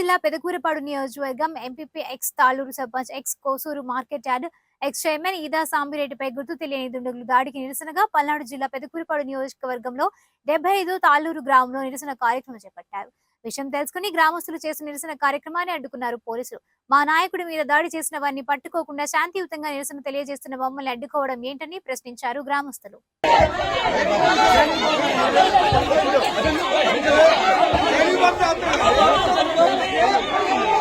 జిల్లా పెదకూరపాడు నియోజకవర్గం MPP ex Taluru sarpanch ex Kosuru market yard ex chairman Eda సాంబిరెడ్డిపై గుర్తు తెలియని దుండగులు దాడికి నిరసనగా పల్నాడు జిల్లా పెదకూరపాడు నియోజకవర్గంలో 75 తాళూరు గ్రామంలో నిరసన కార్యక్రమం చేపట్టారు. విషయం తెలుసుకుని గ్రామస్తులు చేసిన నిరసన కార్యక్రమాన్ని అడ్డుకున్నారు పోలీసులు. మా నాయకుడి మీద దాడి చేసిన వారిని పట్టుకోకుండా శాంతియుతంగా నిరసన తెలియజేస్తున్న మమ్మల్ని అడ్డుకోవడం ఏంటని ప్రశ్నించారు గ్రామస్తులు. Hey,